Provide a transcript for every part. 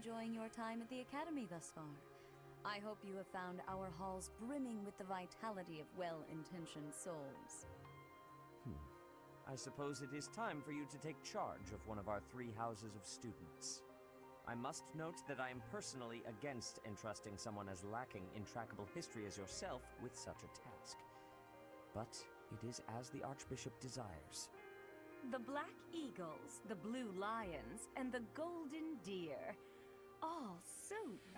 enjoying your time at the Academy thus far? I hope you have found our halls brimming with the vitality of well-intentioned souls. I suppose it is time for you to take charge of one of our 3 houses of students. I must note that I am personally against entrusting someone as lacking in trackable history as yourself with such a task. But it is as the Archbishop desires. The Black Eagles, the Blue Lions, and the Golden Deer. All so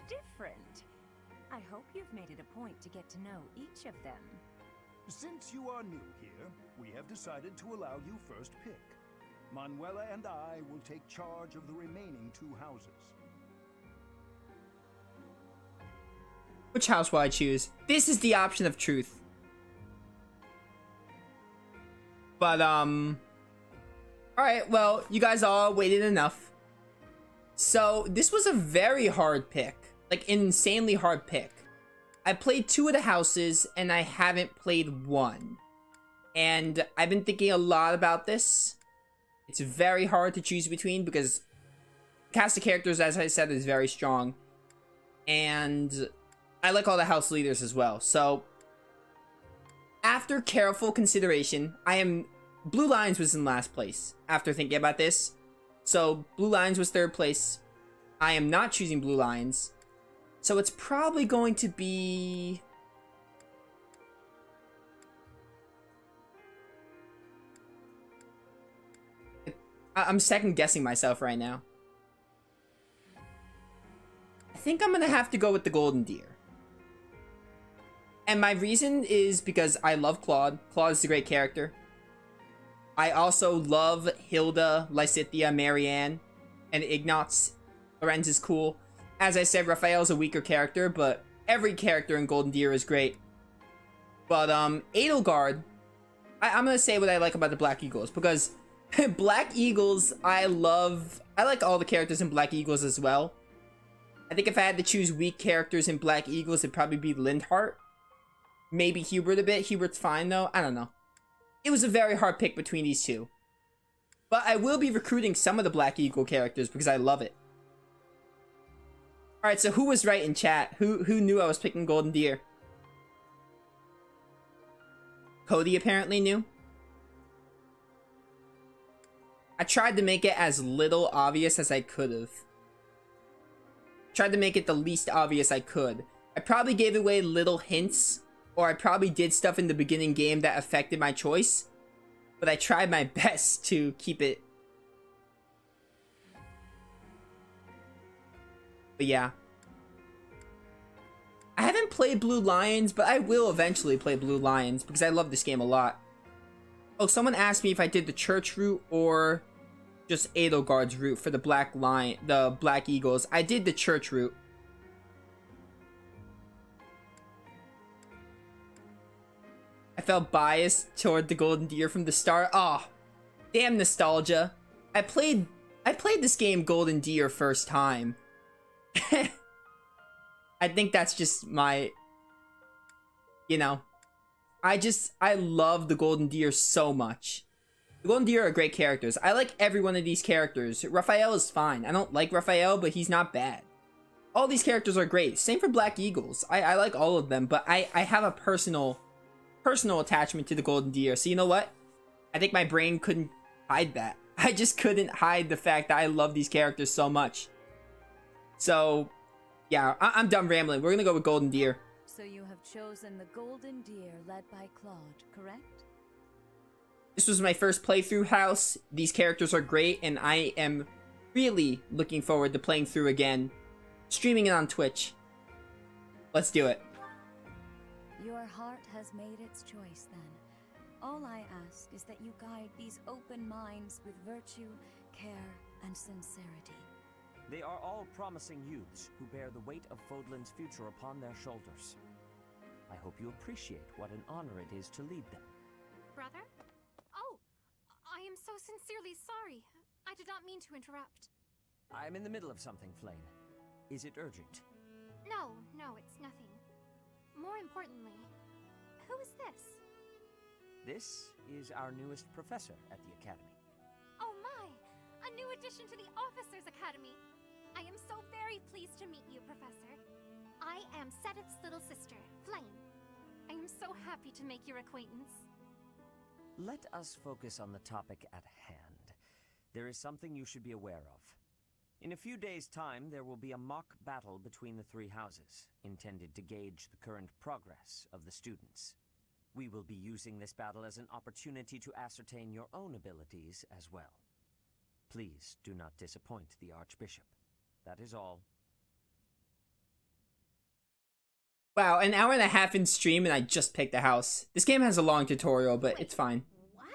different. I hope you've made it a point to get to know each of them. Since you are new here, we have decided to allow you first pick. Manuela and I will take charge of the remaining 2 houses. Which house will I choose? This is the option of truth. But, alright, well, you guys all waited enough. So, this was a very hard pick. Like, an insanely hard pick. I played 2 of the houses, and I haven't played 1. And I've been thinking a lot about this. It's very hard to choose between, because the cast of characters, as I said, is very strong. And I like all the house leaders as well. So, after careful consideration, Blue Lions was in last place after thinking about this. So, Blue Lions was 3rd place. I am not choosing Blue Lions. So it's probably going to be... I'm second guessing myself right now. I think I'm gonna have to go with the Golden Deer. And my reason is because I love Claude. Claude is a great character. I also love Hilda, Lysithea, Marianne, and Ignatz. Lorenz is cool. As I said, Raphael's a weaker character, but every character in Golden Deer is great. But, Edelgard, I'm gonna say what I like about the Black Eagles, because Black Eagles, I like all the characters in Black Eagles as well. I think if I had to choose weak characters in Black Eagles, it'd probably be Lindhart. Maybe Hubert a bit. Hubert's fine, though. I don't know. It was a very hard pick between these 2. But I will be recruiting some of the Black Eagle characters, because I love it. Alright, so who was right in chat? Who knew I was picking Golden Deer? Cody apparently knew. I tried to make it as little obvious as I could have. Tried to make it the least obvious I could. I probably gave away little hints, or I probably did stuff in the beginning game that affected my choice. But I tried my best to keep it. But yeah. I haven't played Blue Lions, but I will eventually play Blue Lions because I love this game a lot. Oh, someone asked me if I did the church route or just Edelgard's route for the Black Eagles. I did the church route. I felt biased toward the Golden Deer from the start. Oh, damn nostalgia. I played this game Golden Deer first time. I think that's just my, you know, I love the Golden Deer so much. The Golden Deer are great characters. I like every one of these characters. Raphael is fine. I don't like Raphael, but he's not bad. All these characters are great. Same for Black Eagles. I like all of them, but I have a personal attachment to the Golden Deer. So you know what? I think my brain couldn't hide that. I just couldn't hide the fact that I love these characters so much. So, yeah, I'm done rambling. We're gonna go with Golden Deer. So you have chosen the Golden Deer led by Claude, correct? This was my first playthrough house. These characters are great, and I am really looking forward to playing through again. Streaming it on Twitch. Let's do it. Your heart has made its choice, then. All I ask is that you guide these open minds with virtue, care, and sincerity. They are all promising youths who bear the weight of Fodlan's future upon their shoulders. I hope you appreciate what an honor it is to lead them. Brother? Oh, I am so sincerely sorry. I did not mean to interrupt. I'm in the middle of something, Flame. Is it urgent? No, it's nothing. More importantly, who is this? This is our newest professor at the Academy. Oh my! A new addition to the Officers Academy! I am so very pleased to meet you, Professor. I am Sedith's little sister, Flame. I am so happy to make your acquaintance. Let us focus on the topic at hand. There is something you should be aware of. In a few days' time, there will be a mock battle between the three houses, intended to gauge the current progress of the students. We will be using this battle as an opportunity to ascertain your own abilities as well. Please do not disappoint the Archbishop. That is all. Wow, an hour and a half in stream and I just picked a house. This game has a long tutorial, but it's fine. What?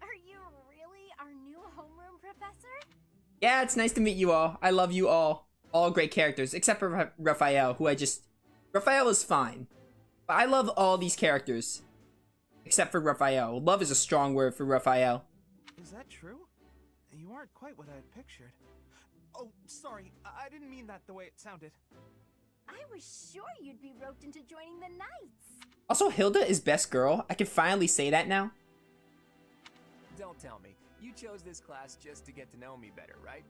Are you really our new homeroom professor? Yeah, it's nice to meet you all. I love you all. All great characters, except for Raphael, who Raphael is fine. But I love all these characters. Except for Raphael. Love is a strong word for Raphael. Is that true? You aren't quite what I had pictured. Oh, sorry. I didn't mean that the way it sounded. I was sure you'd be roped into joining the Knights. Also, Hilda is best girl. I can finally say that now. Don't tell me. You chose this class just to get to know me better, right?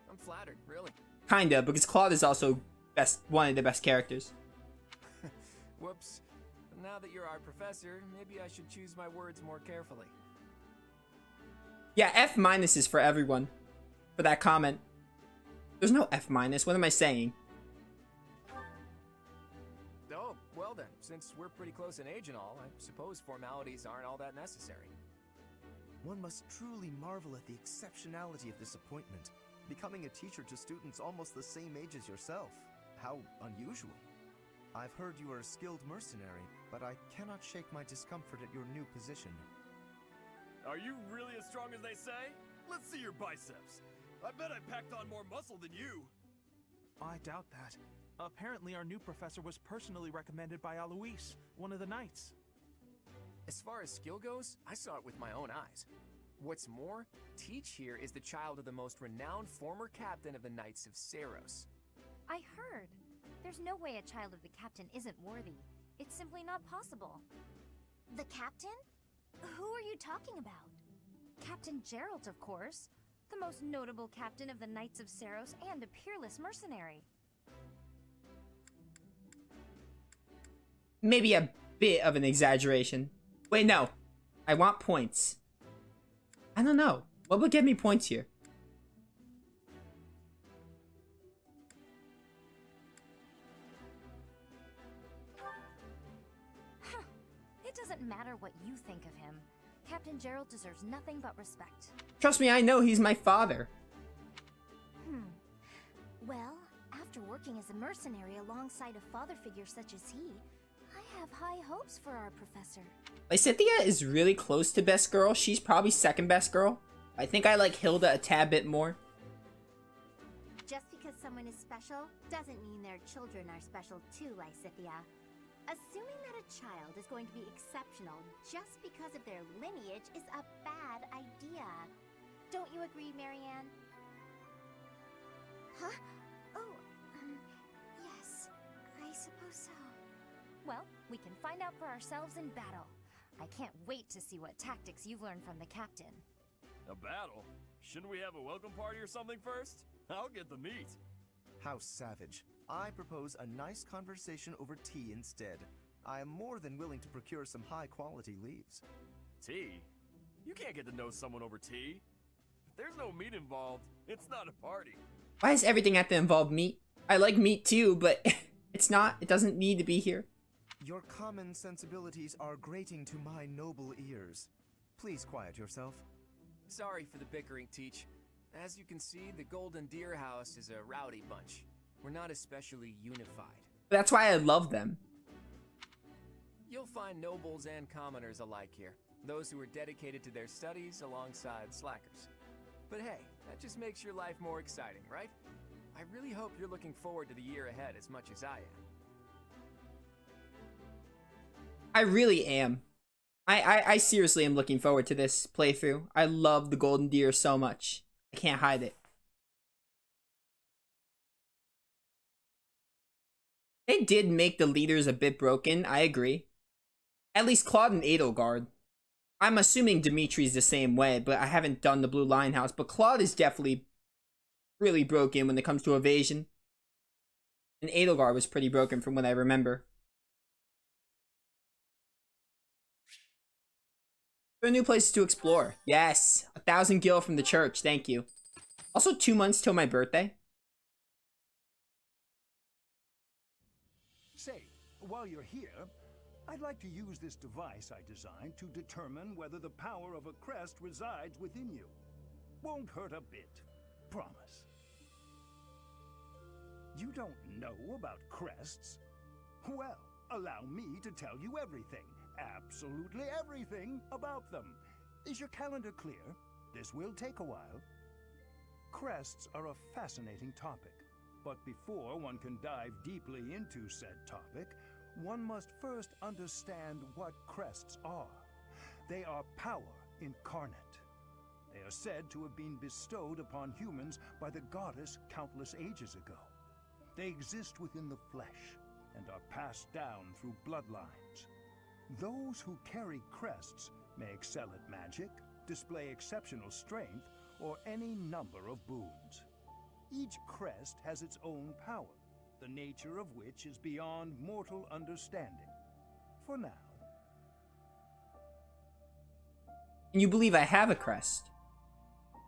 I'm flattered, really. Kinda, because Claude is also one of the best characters. Whoops. Now that you're our professor, maybe I should choose my words more carefully. Yeah, F- is for everyone. For that comment. There's no F-. What am I saying? Oh, well then. Since we're pretty close in age and all, I suppose formalities aren't all that necessary. One must truly marvel at the exceptionality of this appointment. Becoming a teacher to students almost the same age as yourself. How unusual. I've heard you are a skilled mercenary, but I cannot shake my discomfort at your new position. Are you really as strong as they say? Let's see your biceps. I bet I packed on more muscle than you. I doubt that. Apparently our new professor was personally recommended by Alois, one of the Knights. As far as skill goes, I saw it with my own eyes. What's more, Teach here is the child of the most renowned former captain of the Knights of Seros. I heard. There's no way a child of the captain isn't worthy. It's simply not possible. The captain? Who are you talking about? Captain Geralt, of course. The most notable captain of the Knights of Seros and a peerless mercenary. Maybe a bit of an exaggeration. Wait, no. I want points. I don't know. What would get me points here? It doesn't matter what you think of him. Captain Geralt deserves nothing but respect. Trust me, I know he's my father. Well, after working as a mercenary alongside a father figure such as he, I have high hopes for our professor. Lysithea is really close to best girl. She's probably second best girl. I think I like Hilda a tad bit more. Just because someone is special doesn't mean their children are special too, Lysithea. Assuming that a child is going to be exceptional just because of their lineage is a bad idea. Don't you agree, Marianne? Huh? Oh, yes, I suppose so. Well, we can find out for ourselves in battle. I can't wait to see what tactics you've learned from the captain. A battle? Shouldn't we have a welcome party or something first? I'll get the meat. How savage. I propose a nice conversation over tea instead. I am more than willing to procure some high-quality leaves. Tea? You can't get to know someone over tea. If there's no meat involved, it's not a party. Why does everything have to involve meat? I like meat too, but it doesn't need to be here. Your common sensibilities are grating to my noble ears. Please quiet yourself. Sorry for the bickering, Teach. As you can see, the Golden Deer House is a rowdy bunch. We're not especially unified. That's why I love them. You'll find nobles and commoners alike here. Those who are dedicated to their studies alongside slackers. But hey, that just makes your life more exciting, right? I really hope you're looking forward to the year ahead as much as I am. I really am. I seriously am looking forward to this playthrough. I love the Golden Deer so much. I can't hide it. They did make the leaders a bit broken, I agree. At least Claude and Edelgard. I'm assuming Dimitri's the same way, but I haven't done the Blue Lion House. But Claude is definitely really broken when it comes to evasion. And Edelgard was pretty broken from what I remember. There are new places to explore. Yes! 1,000 gil from the church, thank you. Also 2 months till my birthday. Say, while you're here, I'd like to use this device I designed to determine whether the power of a crest resides within you. Won't hurt a bit. Promise. You don't know about crests? Well, allow me to tell you everything, absolutely everything about them. Is your calendar clear? This will take a while. Crests are a fascinating topic, but before one can dive deeply into said topic, one must first understand what crests are. They are power incarnate. They are said to have been bestowed upon humans by the goddess countless ages ago. They exist within the flesh and are passed down through bloodlines. Those who carry crests may excel at magic, display exceptional strength, or any number of boons. Each crest has its own power, the nature of which is beyond mortal understanding. For now. And you believe I have a crest?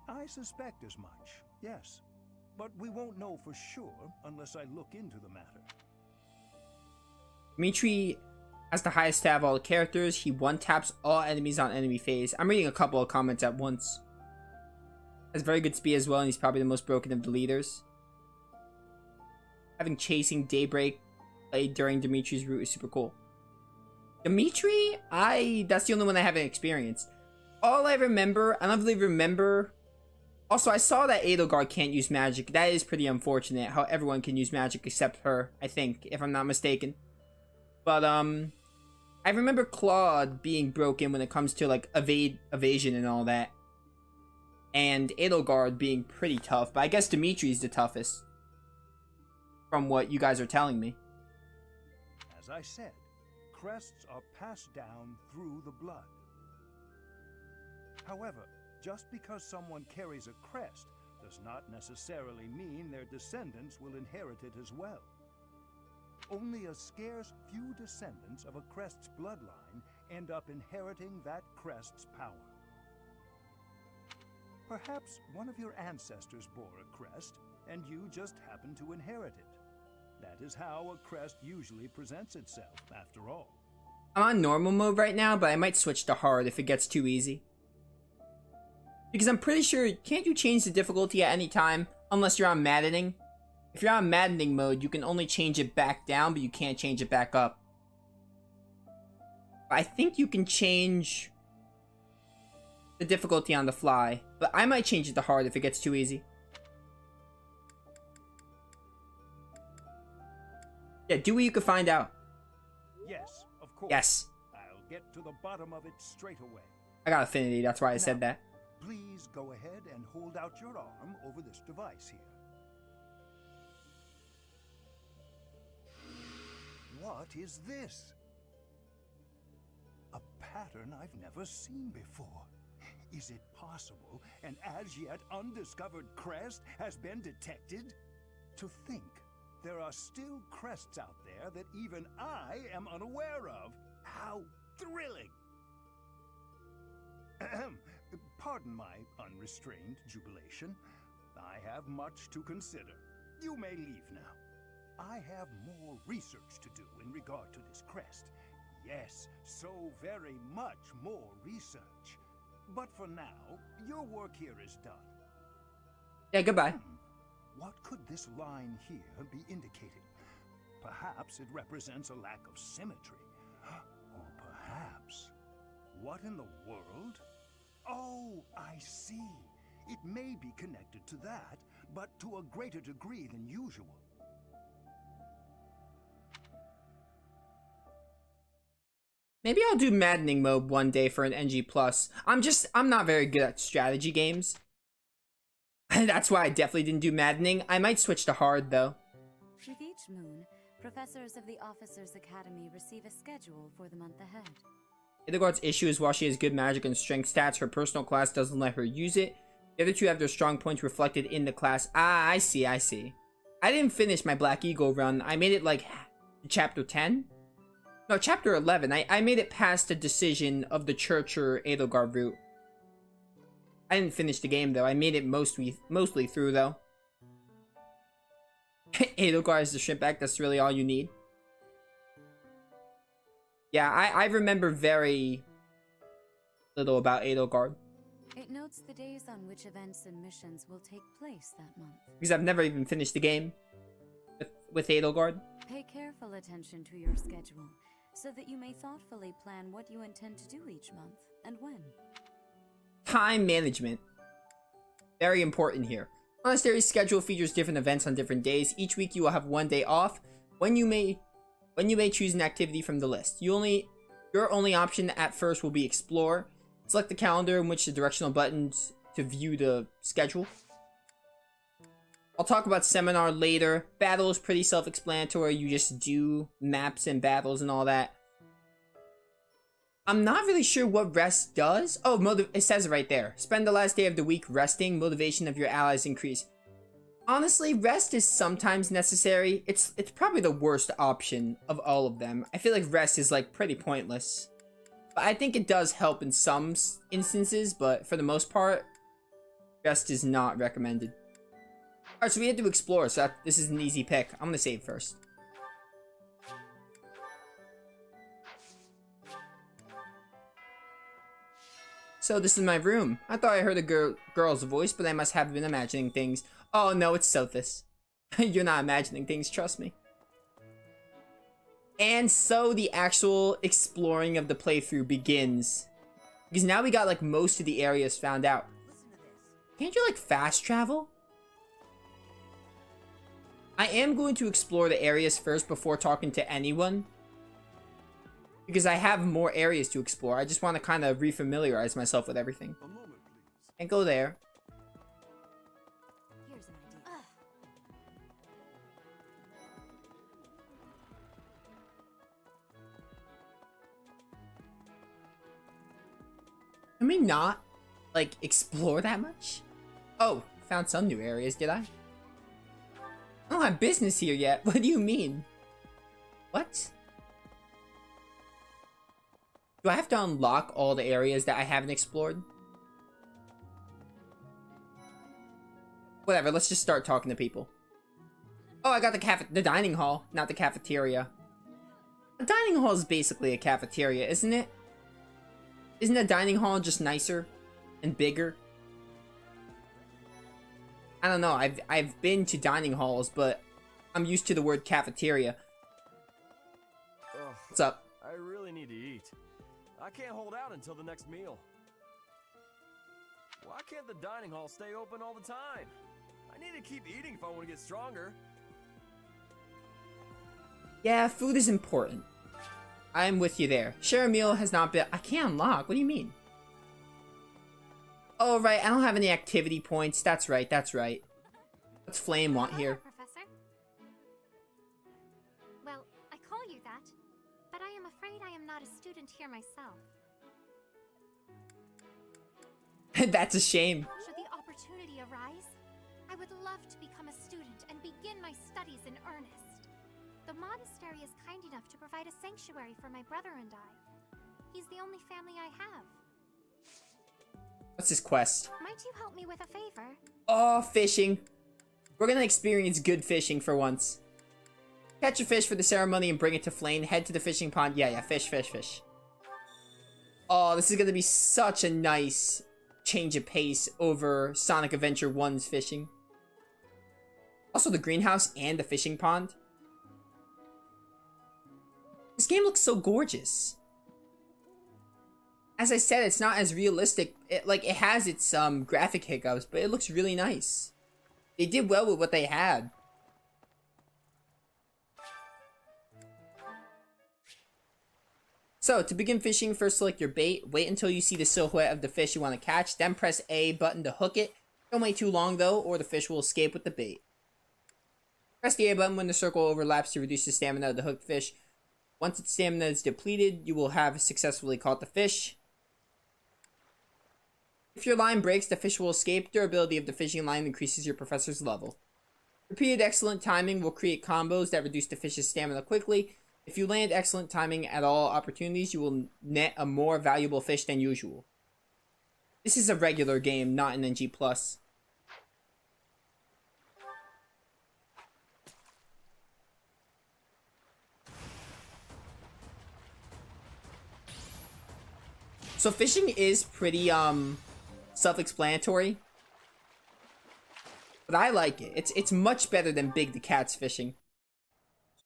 I suspect as much, yes. But we won't know for sure unless I look into the matter. Dimitri has the highest stat of all the characters. He one-taps all enemies on enemy phase. I'm reading a couple of comments at once. Has very good speed as well, and he's probably the most broken of the leaders. Having Chasing Daybreak played during Dimitri's route is super cool. Dimitri, that's the only one I haven't experienced. All I remember, I don't really remember. Also, I saw that Edelgard can't use magic. That is pretty unfortunate, how everyone can use magic except her, I think, if I'm not mistaken. But, I remember Claude being broken when it comes to, like, evasion and all that. And Edelgard being pretty tough, but I guess Dimitri's the toughest. From what you guys are telling me. As I said, crests are passed down through the blood. However, just because someone carries a crest does not necessarily mean their descendants will inherit it as well. Only a scarce few descendants of a crest's bloodline end up inheriting that crest's power. Perhaps one of your ancestors bore a crest, and you just happen to inherit it. That is how a crest usually presents itself, after all. I'm on normal mode right now, but I might switch to hard if it gets too easy. Because I'm pretty sure, can't you change the difficulty at any time, unless you're on maddening? If you're on maddening mode, you can only change it back down, but you can't change it back up. I think you can change the difficulty on the fly, but I might change it to hard if it gets too easy. Yeah, do what you can find out. Yes, of course. Yes. I'll get to the bottom of it straight away. I got affinity, that's why I said that. Please go ahead and hold out your arm over this device here. What is this? A pattern I've never seen before. Is it possible an as yet undiscovered crest has been detected? To think there are still crests out there that even I am unaware of. How thrilling! Pardon my unrestrained jubilation. I have much to consider. You may leave now. I have more research to do in regard to this crest. Yes, so very much more research. But for now, your work here is done. Yeah, goodbye. What could this line here be indicating? Perhaps it represents a lack of symmetry. Or perhaps... What in the world? Oh, I see. It may be connected to that, but to a greater degree than usual. Maybe I'll do maddening mode one day for an NG+. I'm not very good at strategy games. That's why I definitely didn't do maddening. I might switch to hard, though. With each moon, professors of the Officers' Academy receive a schedule for the month ahead. Hildegard's issue is while she has good magic and strength stats, her personal class doesn't let her use it. The other two have their strong points reflected in the class. Ah, I see, I see. I didn't finish my Black Eagle run. I made it like chapter 10? No, chapter 11. I made it past the decision of the Church or Edelgard route. I didn't finish the game though. I made it mostly through though. Edelgard is the shrimp back. That's really all you need. Yeah, I remember very little about Edelgard. It notes the days on which events and missions will take place that month. Because I've never even finished the game with Edelgard. Pay careful attention to your schedule, so that you may thoughtfully plan what you intend to do each month, and when. Time management. Very important here. Monastery's schedule features different events on different days. Each week you will have one day off when you may choose an activity from the list. Your only option at first will be Explore. Select the calendar in which the directional buttons to view the schedule. I'll talk about Seminar later. Battle is pretty self-explanatory. You just do maps and battles and all that. I'm not really sure what rest does. Oh, it says it right there. Spend the last day of the week resting. Motivation of your allies increase. Honestly, rest is sometimes necessary. It's probably the worst option of all of them. I feel like rest is like pretty pointless. But I think it does help in some instances, but for the most part, rest is not recommended. Alright, so we had to explore, so this is an easy pick. I'm gonna save first. So this is my room. I thought I heard a girl's voice, but I must have been imagining things. Oh no, it's Sothis. You're not imagining things, trust me. And so the actual exploring of the playthrough begins. Because now we got like most of the areas found out. Can't you like fast travel? I am going to explore the areas first before talking to anyone. Because I have more areas to explore. I just want to kind of refamiliarize myself with everything. A moment, please. And go there. Here's an idea. Can we not, like, explore that much? Oh, found some new areas, did I? I don't have business here yet. What do you mean? What? Do I have to unlock all the areas that I haven't explored? Whatever, let's just start talking to people. Oh, I got the dining hall, not the cafeteria. A dining hall is basically a cafeteria, isn't it? Isn't a dining hall just nicer and bigger? I don't know, I've been to dining halls, but I'm used to the word cafeteria. Ugh, What's up? I really need to eat. I can't hold out until the next meal. Why can't the dining hall stay open all the time? I need to keep eating if I want to get stronger. Yeah, food is important. I'm with you there. Share a meal has not been... I can't unlock. What do you mean? Oh, right. I don't have any activity points. That's right. That's right. What's Flame want here? Professor. Well, I call you that, but I am afraid I am not a student here myself. That's a shame. Should the opportunity arise, I would love to become a student and begin my studies in earnest. The monastery is kind enough to provide a sanctuary for my brother and I. He's the only family I have. What's his quest? Might you help me with a favor? Oh, fishing. We're gonna experience good fishing for once. Catch a fish for the ceremony and bring it to Flame. Head to the fishing pond. Yeah, fish, fish, fish. Oh, this is gonna be such a nice change of pace over Sonic Adventure 1's fishing. Also, the greenhouse and the fishing pond. This game looks so gorgeous. As I said, it's not as realistic. It has its graphic hiccups, but it looks really nice. They did well with what they had. So, to begin fishing, first select your bait. Wait until you see the silhouette of the fish you want to catch. Then press A button to hook it. Don't wait too long, though, or the fish will escape with the bait. Press the A button when the circle overlaps to reduce the stamina of the hooked fish. Once its stamina is depleted, you will have successfully caught the fish. If your line breaks, the fish will escape. Durability of the fishing line increases your professor's level. Repeated excellent timing will create combos that reduce the fish's stamina quickly. If you land excellent timing at all opportunities, you will net a more valuable fish than usual. This is a regular game, not an NG+. So fishing is pretty, self-explanatory. But I like it. It's much better than Big the Cat's fishing.